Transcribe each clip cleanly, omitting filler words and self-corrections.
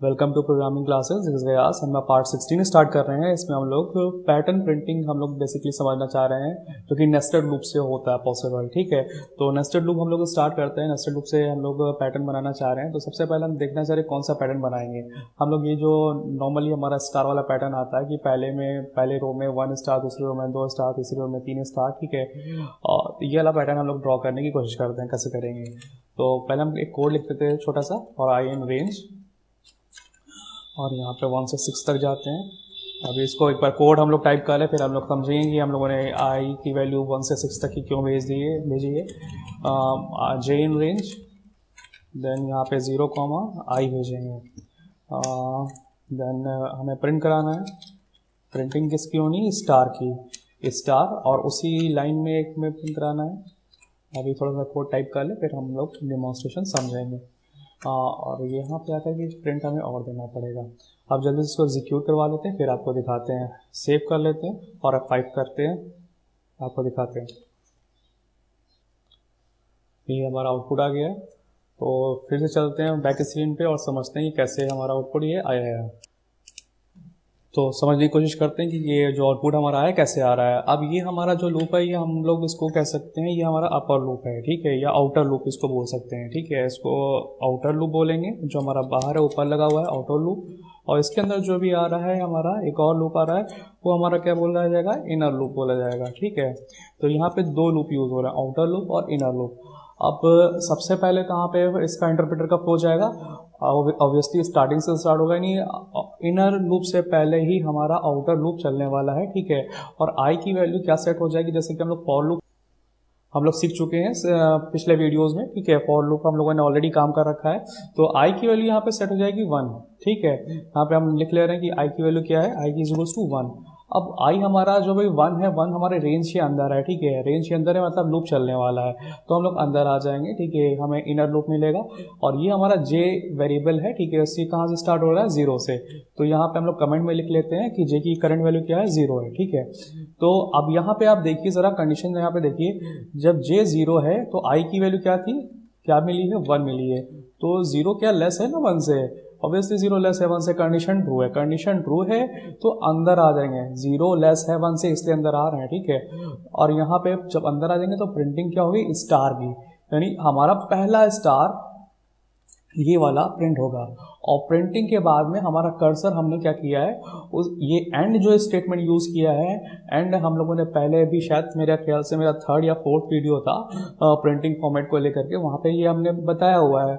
Welcome to programming classes. This is Vyas. हम part 16 start कर रहे हैं। इसमें हम लोग पैटर्न प्रिंटिंग हम लोग बेसिकली समझना चाह रहे हैं, जो कि नेस्टेड लूप से होता है पॉसिबल। ठीक है, तो नेस्टेड लूप हम लोग स्टार्ट करते हैं। नेस्टेड लूप से हम लोग पैटर्न बनाना चाह रहे हैं। तो सबसे पहले हम देखना चाह रहे हैं कौन सा पैटर्न बनाएंगे। हम लोग ये जो नॉर्मली हमारा स्टार वाला पैटर्न आता है कि पहले रो में 1 स्टार, दूसरी रो में 2 स्टार, तीसरी रो में 3 स्टार। ठीक है, और ये वाला पैटर्न हम लोग ड्रॉ करने की कोशिश करते हैं। कैसे करेंगे, तो पहले हम एक कोड लिख देते हैं छोटा सा, और आई इन रेंज, और यहाँ पे 1 से 6 तक जाते हैं। अभी इसको एक बार कोड हम लोग टाइप कर लें, फिर हम लोग समझेंगे कि हम लोगों ने आई की वैल्यू 1 से 6 तक की क्यों भेजी है। जे इन रेंज, देन यहाँ पे 0, आई भेजेंगे। देन हमें प्रिंट कराना है। प्रिंटिंग किसकी होनी, स्टार की, स्टार, और उसी लाइन में एक में प्रिंट कराना है। अभी थोड़ा सा कोड टाइप कर ले, फिर हम लोग डेमोन्स्ट्रेशन समझेंगे। और यहाँ पे आता है कि प्रिंट हमें और देना पड़ेगा। अब जल्दी से इसको एग्जीक्यूट करवा लेते हैं, फिर आपको दिखाते हैं। सेव कर लेते हैं और F5 करते हैं, आपको दिखाते हैं। ये हमारा आउटपुट आ गया है। तो फिर से चलते हैं बैक स्क्रीन पे और समझते हैं कि कैसे हमारा आउटपुट ये आया है। तो समझने की कोशिश करते हैं कि ये जो आउटपुट हमारा है कैसे आ रहा है। अब ये हमारा जो लूप है, ये हम लोग इसको कह सकते हैं, ये हमारा अपर लूप है। ठीक है, या आउटर लूप इसको बोल सकते हैं। ठीक है, इसको आउटर लूप बोलेंगे। जो हमारा बाहर है ऊपर लगा हुआ है आउटर लूप, और इसके अंदर जो भी आ रहा है हमारा एक और लूप आ रहा है, वो हमारा क्या बोला जाएगा, इनर लूप बोला जाएगा। ठीक है, तो यहाँ पे 2 लूप यूज हो रहा है, आउटर लूप और इनर लूप। अब सबसे पहले कहाँ पे इसका इंटरप्रेटर का फ्लो जाएगा, ऑब्वियसली स्टार्टिंग से स्टार्ट होगा, नहीं इनर लूप से पहले ही हमारा आउटर लूप चलने वाला है। ठीक है, और आई की वैल्यू क्या सेट हो जाएगी, जैसे कि हम लोग फॉर लूप हम लोग सीख चुके हैं पिछले वीडियोस में। ठीक है, फॉर लूप हम लोगों ने ऑलरेडी काम कर रखा है। तो आई की वैल्यू यहाँ पे सेट हो जाएगी 1। ठीक है, यहाँ पे हम लिख ले रहे हैं कि आई की वैल्यू क्या है, आई की इज इक्वल्स टू 1। अब आई हमारा जो भाई 1 है, 1 हमारे रेंज के अंदर है। ठीक है, रेंज के अंदर है मतलब लूप चलने वाला है, तो हम लोग अंदर आ जाएंगे। ठीक है, हमें इनर लूप मिलेगा, और ये हमारा जे वेरिएबल है। ठीक है, इससे कहाँ से स्टार्ट हो रहा है, 0 से। तो यहाँ पे हम लोग कमेंट में लिख लेते हैं कि जे की करंट वैल्यू क्या है, 0 है। ठीक है, तो अब यहाँ पे आप देखिए जरा कंडीशन, यहाँ पे देखिए, जब जे 0 है तो आई की वैल्यू क्या थी, क्या मिली है, 1 मिली है। तो 0 क्या लेस है ना 1 से, ऑब्वियसली 0 लेस है 1 से, कंडीशन ट्रू है। कंडीशन ट्रू है तो अंदर आ जाएंगे, 0 लेस है 1 से, इसलिए अंदर आ रहे हैं। ठीक है, और यहाँ पे जब अंदर आ जाएंगे तो प्रिंटिंग क्या होगी, स्टार की, यानी हमारा पहला स्टार ये वाला प्रिंट होगा। और प्रिंटिंग के बाद में हमारा कर्सर हमने क्या किया है, ये एंड जो स्टेटमेंट यूज किया है, एंड हम लोगों ने पहले भी शायद मेरे ख्याल से मेरा 3rd या 4th वीडियो था प्रिंटिंग फॉर्मेट को लेकर के, वहाँ पे ये हमने बताया हुआ है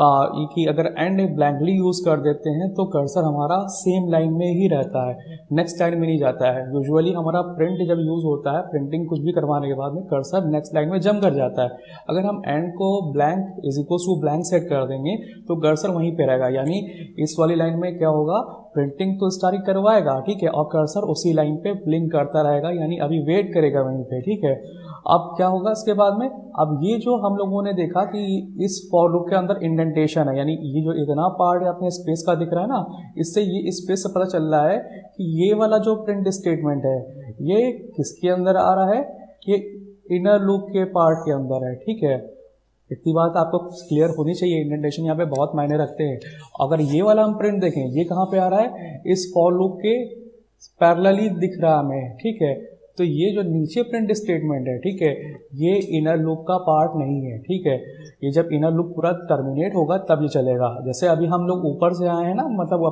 कि अगर एंड ब्लैंकली यूज कर देते हैं तो कर्सर हमारा सेम लाइन में ही रहता है, नेक्स्ट लाइन में नहीं जाता है। यूजुअली हमारा प्रिंट जब यूज होता है, प्रिंटिंग कुछ भी करवाने के बाद में कर्सर नेक्स्ट लाइन में जंप कर जाता है। अगर हम एंड को blank is equal to blank set कर देंगे तो कर्सर वहीं पे रहेगा, यानी इस वाली लाइन में क्या होगा, प्रिंटिंग तो स्टार्ट करवाएगा। ठीक है, और कर्सर उसी लाइन पे ब्लिंक करता रहेगा, यानी अभी वेट करेगा वहीं पे। ठीक है, अब क्या होगा इसके बाद में, अब ये जो हम लोगों ने देखा कि इस फॉर लूप के अंदर इंडेंटेशन है, यानी ये जो इतना पार्ट अपने स्पेस का दिख रहा है ना, इससे ये स्पेस से पता चल रहा है कि ये वाला जो प्रिंट स्टेटमेंट है ये किसके अंदर आ रहा है, ये इनर लूप के पार्ट के अंदर है। ठीक है, इतनी बात आपको क्लियर होनी चाहिए, इंडेंटेशन यहाँ पे बहुत मायने रखते हैं। अगर ये वाला हम प्रिंट देखें, ये कहाँ पे आ रहा है, इस फॉर लूप के पैरेलली दिख रहा है हमें। ठीक है, तो ये जो नीचे प्रिंट स्टेटमेंट है, ठीक है, ये इनर लूप का पार्ट नहीं है। ठीक है, ये जब इनर लूप पूरा टर्मिनेट होगा तब ये चलेगा। जैसे अभी हम लोग ऊपर से आए हैं ना, मतलब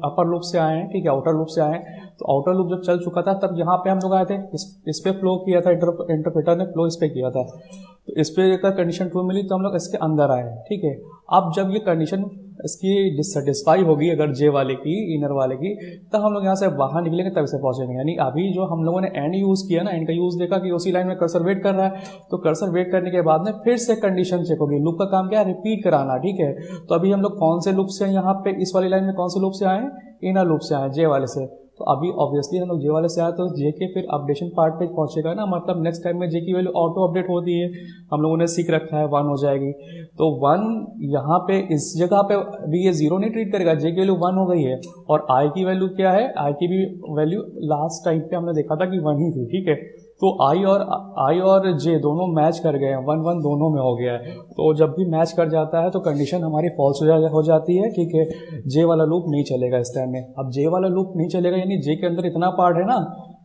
अपर लूप से आए हैं। ठीक है, आउटर लूप से आए हैं, तो आउटर लूप जब चल चुका था तब यहाँ पे हम लोग आए थे, इस पे फ्लो किया था, इंटरप्रेटर ने फ्लो इस पे किया था, तो इस पे अगर कंडीशन ट्रू मिली तो हम लोग इसके अंदर आए। ठीक है, अब जब ये कंडीशन इसकी डिससेटिस्फाई होगी अगर जे वाले की, इनर वाले की, तब हम लोग यहाँ से बाहर निकलेंगे, तब से पहुंचेंगे। यानी अभी जो हम लोगों ने एंड यूज किया ना, एंड का यूज देखा कि उसी लाइन में कर्सर वेट कर रहा है, तो कर्सर वेट करने के बाद में फिर से कंडीशन चेक होगी। लूप का काम क्या है, रिपीट कराना। ठीक है, तो अभी हम लोग कौन से लूप से यहाँ पे इस वाली लाइन में कौन से लूप से आए हैं, इनर लूप से आए, जे वाले से। तो अभी ऑब्वियसली हम लोग जे वाले से आए तो जे के फिर अपडेशन पार्ट पे पहुंचेगा ना, मतलब नेक्स्ट टाइम में जे की वैल्यू ऑटो अपडेट होती है, हम लोगों ने सीख रखा है, 1 हो जाएगी। तो 1 यहाँ पे इस जगह पे अभी ये 0 नहीं ट्रीट करेगा, जे की वैल्यू 1 हो गई है। और आई की वैल्यू क्या है, आई की भी वैल्यू लास्ट टाइम पे हमने देखा था कि 1 ही थी। ठीक है, तो आई और जे दोनों मैच कर गए हैं, 1-1 दोनों में हो गया है। तो जब भी मैच कर जाता है तो कंडीशन हमारी फॉल्स हो जाती है, ठीक है। जे वाला लूप नहीं चलेगा इस टाइम में। अब जे वाला लूप नहीं चलेगा यानी जे के अंदर इतना पार्ट है ना,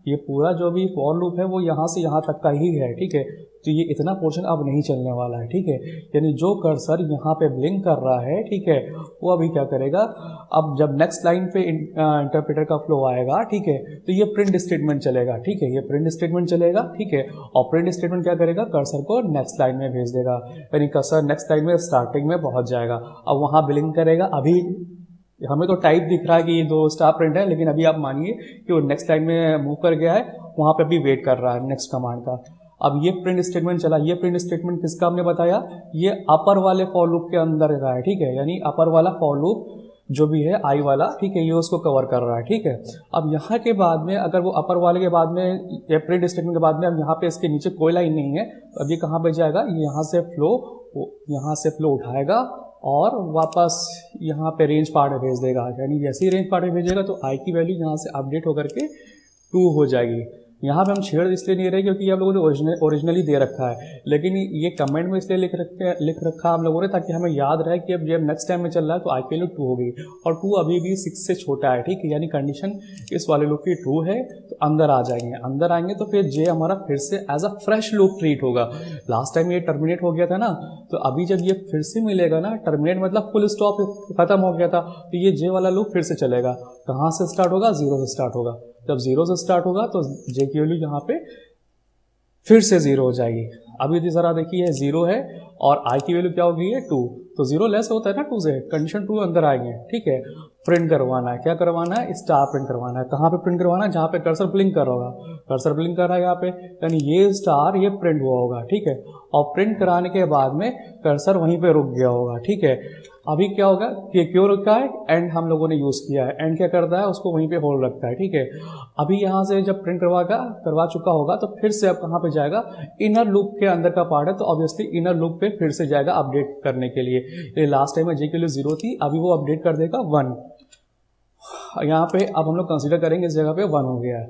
ये पूरा जो भी फॉर लूप है वो यहाँ से यहाँ तक का ही है, ठीक है। तो ये इतना पोर्शन अब नहीं चलने वाला है, ठीक है। यानी जो कर्सर यहाँ पे ब्लिंक कर रहा है, ठीक है, वो अभी क्या करेगा, अब जब नेक्स्ट लाइन पे इंटरप्रेटर का फ्लो आएगा, ठीक है, तो ये प्रिंट स्टेटमेंट चलेगा, ठीक है, ये प्रिंट स्टेटमेंट चलेगा, ठीक है। और प्रिंट स्टेटमेंट क्या करेगा, कर्सर को नेक्स्ट लाइन में भेज देगा, यानी कर्सर नेक्स्ट लाइन में स्टार्टिंग में पहुंच जाएगा। अब वहाँ ब्लिंक करेगा। अभी हमें तो टाइप दिख रहा है कि ये 2 स्टार प्रिंट है, लेकिन अभी आप मानिए कि वो नेक्स्ट लाइन में मूव कर गया है, वहाँ पे अभी वेट कर रहा है नेक्स्ट कमांड का। अब ये प्रिंट स्टेटमेंट चला। ये प्रिंट स्टेटमेंट किसका हमने बताया, ये अपर वाले फॉर लूप के अंदर का है, ठीक है। यानी अपर वाला फॉर लूप जो भी है आई वाला, ठीक है, ये उसको कवर कर रहा है, ठीक है। अब यहाँ के बाद में अगर वो अपर वाले के बाद में या प्रिंट स्टेटमेंट के बाद में अब यहाँ पे इसके नीचे कोई लाइन नहीं है, तो अब ये कहाँ पे जाएगा, ये यहाँ से फ्लो उठाएगा और वापस यहाँ पे रेंज पार्ट में भेज देगा। यानी जैसे ही रेंज पार्ट में भेजेगा तो आई की वैल्यू यहाँ से अपडेट होकर के 2 हो जाएगी। यहाँ पे हम छेड़ इसलिए नहीं रहे क्योंकि आप लोगों ने ओरिजिनली दे रखा है, लेकिन ये कमेंट में इसलिए लिख रखा हम लोगों ने ताकि हमें याद रहे कि अब जब नेक्स्ट टाइम में चल रहा है तो आई की वैल्यू 2 हो गई और 2 अभी भी 6 से छोटा है, ठीक है। यानी कंडीशन इस वाले लूप की ट्रू है, तो अंदर आ जाएंगे। अंदर आएंगे तो फिर जे हमारा फिर से as a fresh loop treat होगा। लास्ट टाइम ये टर्मिनेट हो गया था ना, तो अभी जब ये फिर से मिलेगा ना, टर्मिनेट मतलब फुल स्टॉप खत्म हो गया था, तो ये जे वाला लूप फिर से चलेगा। कहाँ से स्टार्ट होगा, 0 से स्टार्ट होगा। जब 0 से स्टार्ट होगा तो जे की वैल्यू यहाँ पे फिर से 0 हो जाएगी। अभी जरा देखिए 0 है और आई की वैल्यू क्या हो गई है 2, तो 0 लेस होता है ना 2 से, कंडीशन 2 अंदर आएंगे, ठीक है। प्रिंट करवाना है, क्या करवाना है, स्टार प्रिंट करवाना है। कहाँ पे प्रिंट करवाना है, जहाँ पे कर्सर ब्लिंक कर रहा होगा। कर्सर ब्लिंक कर रहा है यहाँ पे, यानी ये स्टार ये प्रिंट हुआ होगा, ठीक है। और प्रिंट कराने के बाद में कर्सर वहीं पे रुक गया होगा, ठीक है। अभी क्या होगा कि क्यों रुका है, एंड हम लोगों ने यूज किया है। एंड क्या करता है, उसको वहीं पे होल्ड रखता है, ठीक है। अभी यहाँ से जब प्रिंट करवा चुका होगा तो फिर से अब कहाँ पे जाएगा, इनर लूप के अंदर का पार्ट है, तो ऑब्वियसली इनर लूप पे फिर से जाएगा अपडेट करने के लिए। लास्ट टाइम में जे की वैल्यू 0 थी, अभी वो अपडेट कर देगा 1। यहाँ पे अब हम लोग कंसीडर करेंगे इस जगह पे 1 हो गया है।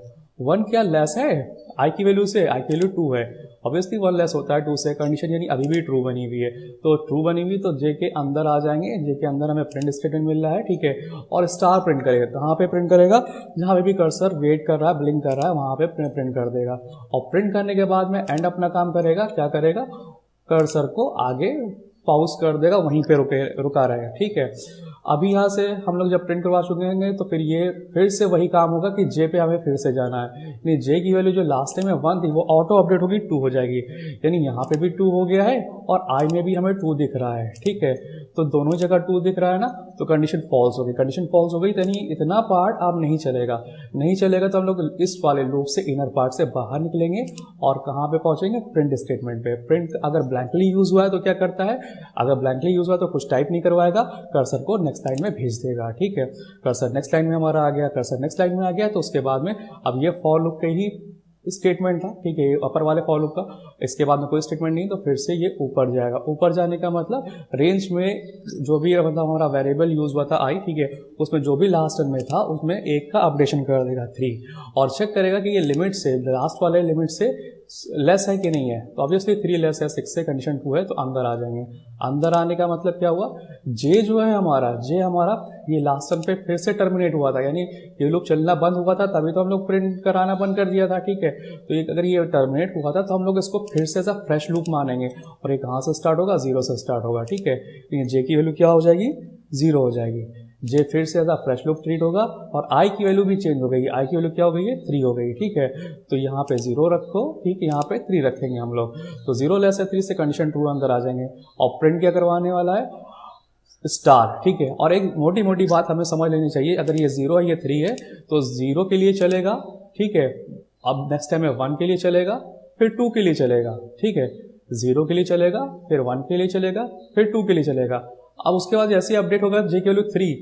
1 क्या लेस है आई की वैल्यू से, आई की वैल्यू 2 है, ऑब्वियसली 1 लेस होता है 2 से। कंडीशन यानी अभी भी ट्रू बनी हुई है, तो ट्रू बनी हुई तो जे के अंदर आ जाएंगे। जे के अंदर हमें प्रिंट स्टेटमेंट मिल रहा है, ठीक है, और स्टार प्रिंट करेगा। कहाँ पे प्रिंट करेगा, जहाँ पे भी कर्सर वेट कर रहा है, ब्लिंक कर रहा है, वहाँ पे प्रिंट कर देगा। और प्रिंट करने के बाद में एंड अपना काम करेगा, क्या करेगा, कर्सर को आगे पॉज कर देगा, वहीं पे रुका रहेगा, ठीक है। अभी यहाँ से हम लोग जब प्रिंट करवा चुके हैं तो फिर ये फिर से वही काम होगा कि जे पे हमें फिर से जाना है। यानी जे की वैल्यू जो लास्ट टाइम में 1 थी वो ऑटो अपडेट होगी 2 हो जाएगी। यानी यहाँ पे भी 2 हो गया है और आई में भी हमें 2 दिख रहा है, ठीक है। तो दोनों जगह 2 दिख रहा है ना, तो कंडीशन फॉल्स हो गई। कंडीशन फॉल्स हो गई यानी इतना पार्ट अब नहीं चलेगा। तो हम लोग इस वाले लूप से इनर पार्ट से बाहर निकलेंगे और कहाँ पे पहुंचेंगे, प्रिंट स्टेटमेंट पे। प्रिंट अगर ब्लैंकली यूज हुआ है तो क्या करता है, अगर ब्लैंकली यूज हुआ है तो कुछ टाइप नहीं करवाएगा, कर्सर को नेक्स्ट लाइन में भेज देगा, ठीक है। कर्सर नेक्स्ट लाइन में हमारा आ गया, कर्सर नेक्स्ट लाइन में आ गया, तो उसके बाद में अब ये फॉर लूप का ही स्टेटमेंट था, ठीक है, अपर वाले फॉर लूप का। इसके बाद में कोई स्टेटमेंट नहीं, तो फिर से ये ऊपर जाएगा। ऊपर जाने का मतलब रेंज में जो भी मतलब हमारा वेरिएबल यूज हुआ था आई, ठीक है, उसमें जो भी लास्ट में था उसमें 1 का अपडेशन कर देगा 3 और चेक करेगा कि ये लिमिट से लास्ट वाले लिमिट से लेस है कि नहीं है। तो ऑब्वियसली 3 लेस है 6 से, कंडीशन 2 है, तो अंदर आ जाएंगे। अंदर आने का मतलब क्या हुआ, जे जो है हमारा, जे हमारा ये लास्ट टर्म पे फिर से टर्मिनेट हुआ था, यानी ये लूप चलना बंद हुआ था, तभी तो हम लोग प्रिंट कराना बंद कर दिया था, ठीक है। तो ये अगर ये टर्मिनेट हुआ था तो हम लोग इसको फिर से ऐसा फ्रेश लूप मानेंगे और ये कहाँ से स्टार्ट होगा, 0 से स्टार्ट होगा, ठीक है। जे की वैल्यू क्या हो जाएगी, 0 हो जाएगी। जे फिर से ज़्यादा फ्रेश लूप ट्रीट होगा और आई की वैल्यू भी चेंज हो गई। आई की वैल्यू क्या हो गई है, 3 हो गई, ठीक है। तो यहाँ पे 0 रखो, ठीक है, यहाँ पे 3 रखेंगे हम लोग, तो 0 लेस है 3 से, कंडीशन 2 अंदर आ जाएंगे। और प्रिंट क्या करवाने वाला है, स्टार, ठीक है। और एक मोटी मोटी बात हमें समझ लेनी चाहिए, अगर ये 0 है ये 3 है तो 0 के लिए चलेगा, ठीक है। अब नेक्स्ट टाइम में 1 के लिए चलेगा, फिर 2 के लिए चलेगा, ठीक है। 0 के लिए चलेगा, फिर 1 के लिए चलेगा, फिर 2 के लिए चलेगा। अब उसके बाद जैसे अपडेट होगा जे की वैल्यू 3,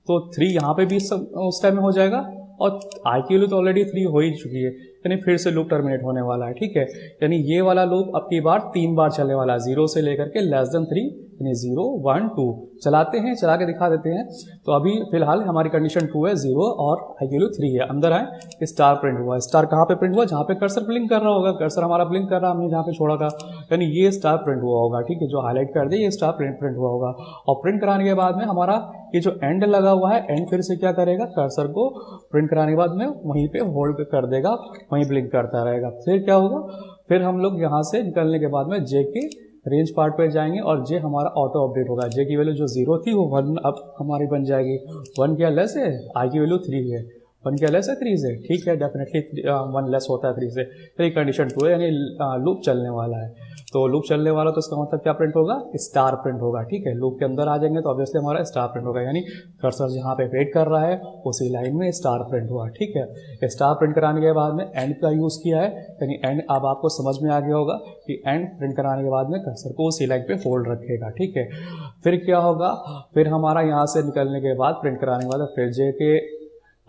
तो 3 यहाँ पे भी उस टाइम में हो जाएगा और आई की वैल्यू तो ऑलरेडी 3 हो ही चुकी है, यानी फिर से लूप टर्मिनेट होने वाला है, ठीक है। यानी ये वाला लूप अब की बार 3 बार चलने वाला है, 0 से लेकर के लेस देन 3 यानी 0 1 2 चलाते हैं, चला के दिखा देते हैं। तो अभी फिलहाल हमारी कंडीशन 2 है, 0 और आई की वैल्यू 3 है। अंदर आए, स्टार प्रिंट हुआ। स्टार कहाँ पे प्रिंट हुआ? जहाँ पे कर्सर ब्लिंक कर रहा होगा। कर्सर हमारा ब्लिंक कर रहा, हमने जहाँ पे छोड़ा था, यानी ये स्टार प्रिंट हुआ होगा। ठीक है, जो हाईलाइट कर दे ये स्टार प्रिंट हुआ होगा। और प्रिंट कराने के बाद में हमारा ये जो एंड लगा हुआ है, एंड फिर से क्या करेगा, कर्सर को प्रिंट कराने के बाद में वहीं पे होल्ड कर देगा, वहीं ब्लिंक करता रहेगा। फिर क्या होगा, फिर हम लोग यहाँ से निकलने के बाद में जे के रेंज पार्ट पे जाएंगे और जे हमारा ऑटो अपडेट होगा। जे की वैल्यू जो 0 थी वो 1 अब हमारी बन जाएगी। 1 क्या लेस है, आई की वैल्यू 3 है। 1 क्या लेस है 3 से, ठीक है, डेफिनेटली 1 लेस होता है 3 से। फिर कंडीशन 2 है, यानी लूप चलने वाला है। तो लूप चलने वाला तो इसका मतलब क्या प्रिंट होगा, स्टार प्रिंट होगा। ठीक है, लूप के अंदर आ जाएंगे तो ऑब्वियसली हमारा स्टार प्रिंट होगा, यानी कर्सर जहाँ पे वेट कर रहा है उसी लाइन में स्टार प्रिंट हुआ। ठीक है, स्टार प्रिंट कराने के बाद में एंड का यूज़ किया है, यानी एंड अब आपको समझ में आ गया होगा कि एंड प्रिंट कराने के बाद में कर्सर को उसी लाइन पे होल्ड रखेगा। ठीक है, फिर क्या होगा, फिर हमारा यहाँ से निकलने के बाद प्रिंट कराने के बाद फिर जे के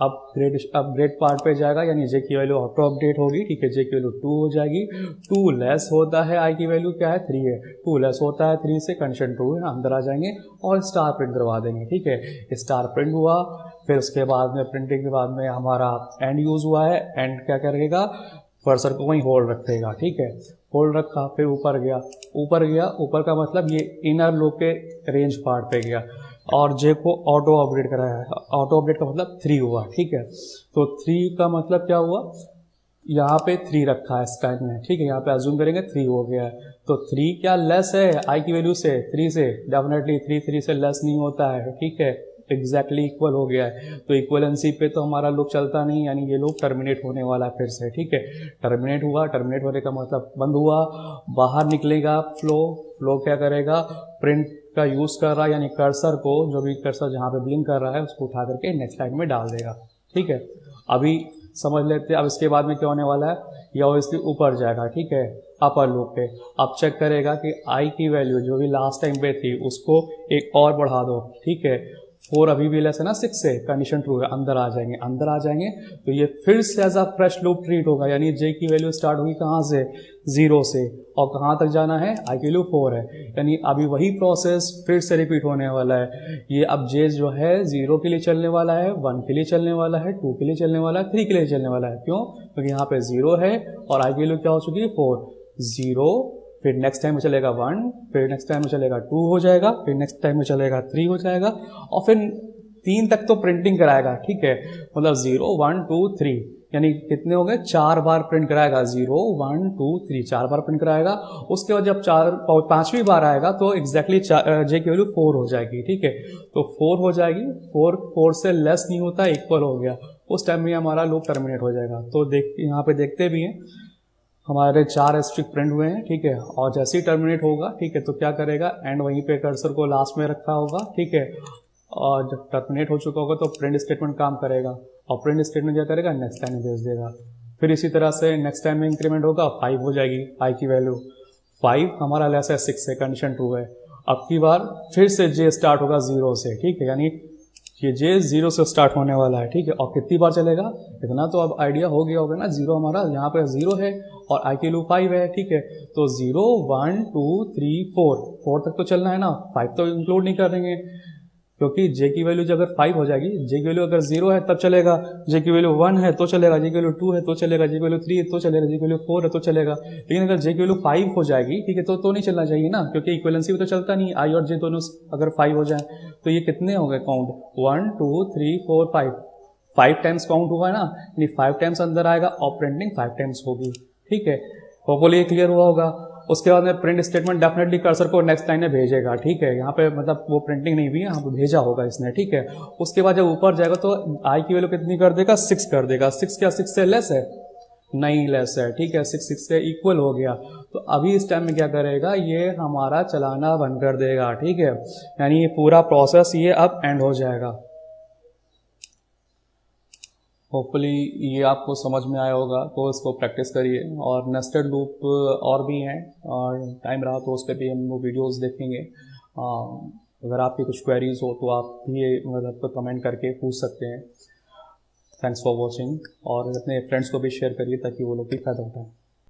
अपग्रेड पार्ट पे जाएगा, यानी जे की वैल्यू ऑटो अपडेट होगी। ठीक है, जे की वैल्यू 2 हो जाएगी। 2 लेस होता है, आई की वैल्यू क्या है 3 है। 2 लेस होता है 3 से, कंडीशन 2 है, अंदर आ जाएंगे और स्टार प्रिंट करवा देंगे। ठीक है, स्टार प्रिंट हुआ। फिर उसके बाद में प्रिंटिंग के बाद में हमारा एंड यूज हुआ है। एंड क्या करेगा, कर्सर को वहीं होल्ड रखेगा। ठीक है, होल्ड रखा, फिर ऊपर गया। ऊपर का मतलब ये इनर लूप के रेंज पार्ट पे गया और जे को ऑटो अपडेट कराया है। ऑटो अपडेट का मतलब 3 हुआ। ठीक है, तो 3 का मतलब क्या हुआ, यहाँ पे 3 रखा है इस टाइम में। ठीक है, यहाँ पे अज्यूम करेंगे 3 हो गया है। तो 3 क्या लेस है आई की वैल्यू से, 3 से, डेफिनेटली 3 से लेस नहीं होता है। ठीक है, एग्जैक्टली इक्वल हो गया है। तो इक्वलेंसी पे तो हमारा लूप चलता नहीं, यानी ये लूप टर्मिनेट होने वाला है फिर से। ठीक है, टर्मिनेट हुआ। टर्मिनेट होने का मतलब बंद हुआ, बाहर निकलेगा फ्लो क्या करेगा, प्रिंट का यूज कर रहा है, यानी कर्सर को, जो भी कर्सर जहाँ पे ब्लिंक कर रहा है उसको उठा करके नेक्स्ट लाइन में डाल देगा। ठीक है, अभी समझ लेते हैं अब इसके बाद में क्या होने वाला है। या ऑब्वियसली ऊपर जाएगा। ठीक है, अपर लूप पे अब चेक करेगा कि आई की वैल्यू जो भी लास्ट टाइम पे थी उसको एक और बढ़ा दो। ठीक है, 4 अभी भी लेस है ना 6 से, कंडीशन 2 है, अंदर आ जाएंगे तो ये फिर से as a fresh loop treat होगा, यानी जे की वैल्यू स्टार्ट होगी कहाँ से, 0 से, और कहाँ तक जाना है, आई की वैल्यू 4 है, यानी अभी वही प्रोसेस फिर से रिपीट होने वाला है। ये अब जे जो है 0 के लिए चलने वाला है, 1 के लिए चलने वाला है, 2 के लिए चलने वाला है, 3 के लिए चलने वाला है। क्यों, क्योंकि यहाँ पे 0 है और आई की वैल्यू क्या हो चुकी है 4। 0, फिर नेक्स्ट टाइम में चलेगा 1, फिर नेक्स्ट टाइम में चलेगा 2 हो जाएगा, फिर नेक्स्ट टाइम में चलेगा 3 हो जाएगा, और फिर 3 तक तो प्रिंटिंग कराएगा। ठीक है, मतलब 0 1 2 3, यानी कितने हो गए, 4 बार प्रिंट कराएगा। 0 1 2 3 4 बार प्रिंट कराएगा। उसके बाद जब 5वीं बार आएगा तो एग्जैक्टली जे की वैल्यू 4 हो जाएगी। ठीक है, तो 4 हो जाएगी, 4 से लेस नहीं होता, इक्वल हो गया, उस टाइम में हमारा लूप टर्मिनेट हो जाएगा। तो यहाँ पे देखते भी हैं हमारे 4 स्ट्रिक प्रिंट हुए हैं। ठीक है, और जैसे ही टर्मिनेट होगा, ठीक है, तो क्या करेगा, एंड वहीं पे कर्सर को लास्ट में रखा होगा। ठीक है, और जब टर्मिनेट हो चुका होगा तो प्रिंट स्टेटमेंट काम करेगा, और प्रिंट स्टेटमेंट क्या करेगा, नेक्स्ट टाइम में भेज देगा। फिर इसी तरह से नेक्स्ट टाइम में इंक्रीमेंट होगा, 5 हो जाएगी आई की वैल्यू। 5 हमारा लेस है 6 से, कंडीशन 2 है। अब की बार फिर से जे स्टार्ट होगा 0 से। ठीक है, यानी ये जे 0 से स्टार्ट होने वाला है। ठीक है, और कितनी बार चलेगा, इतना तो अब आइडिया हो गया होगा ना। 0 हमारा यहाँ पे 0 है और आई की वैल्यू 5 है। ठीक है, तो 0 1 2 3 4 तक तो चलना है ना, 5 तो इंक्लूड नहीं करेंगे, क्योंकि जे की वैल्यू जब अगर 5 हो जाएगी, जे की वैल्यू अगर 0 है तब चलेगा, जे की वैल्यू 1 है तो चलेगा, जे की वैल्यू 2 है तो चलेगा, जे की वैल्यू 3 है तो चलेगा, जे की वैल्यू 4 है तो चलेगा। लेकिन अगर जे की वैल्यू 5 हो जाएगी, ठीक है, तो नहीं चलना चाहिए ना, क्योंकि इक्वलेंसी में तो चलता नहीं। आई और जे दोनों अगर 5 हो जाए तो ये कितने हो गए काउंट, 1 2 3 4 5 टाइम्स काउंट हुआ है ना, यानी 5 टाइम्स अंदर आएगा और प्रिंटिंग 5 टाइम्स होगी। ठीक है, होपफुली ये क्लियर हुआ होगा। उसके बाद में प्रिंट स्टेटमेंट डेफिनेटली कर्सर को नेक्स्ट लाइन में भेजेगा। ठीक है, यहाँ पे मतलब वो प्रिंटिंग नहीं हुई है, यहाँ पे भेजा होगा इसने। ठीक है, उसके बाद जब ऊपर जाएगा तो आई की वैल्यू कितनी कर देगा, 6 कर देगा। 6 क्या 6 से लेस है, नहीं लेस है। ठीक है, 6 से इक्वल हो गया। तो अभी इस टाइम में क्या करेगा, ये हमारा चलाना बंद कर देगा। ठीक है, यानी ये पूरा प्रोसेस ये अब एंड हो जाएगा। होपफुली ये आपको समझ में आया होगा, तो इसको प्रैक्टिस करिए। और नेस्टेड लूप और भी हैं, और टाइम रहा तो उस पर भी हम वो वीडियोज़ देखेंगे। अगर आपकी कुछ क्वेरीज हो तो आप भी मतलब कमेंट करके पूछ सकते हैं। थैंक्स फॉर वॉचिंग, और अपने फ्रेंड्स को भी शेयर करिए ताकि वो लोग भी फायदा उठाएं।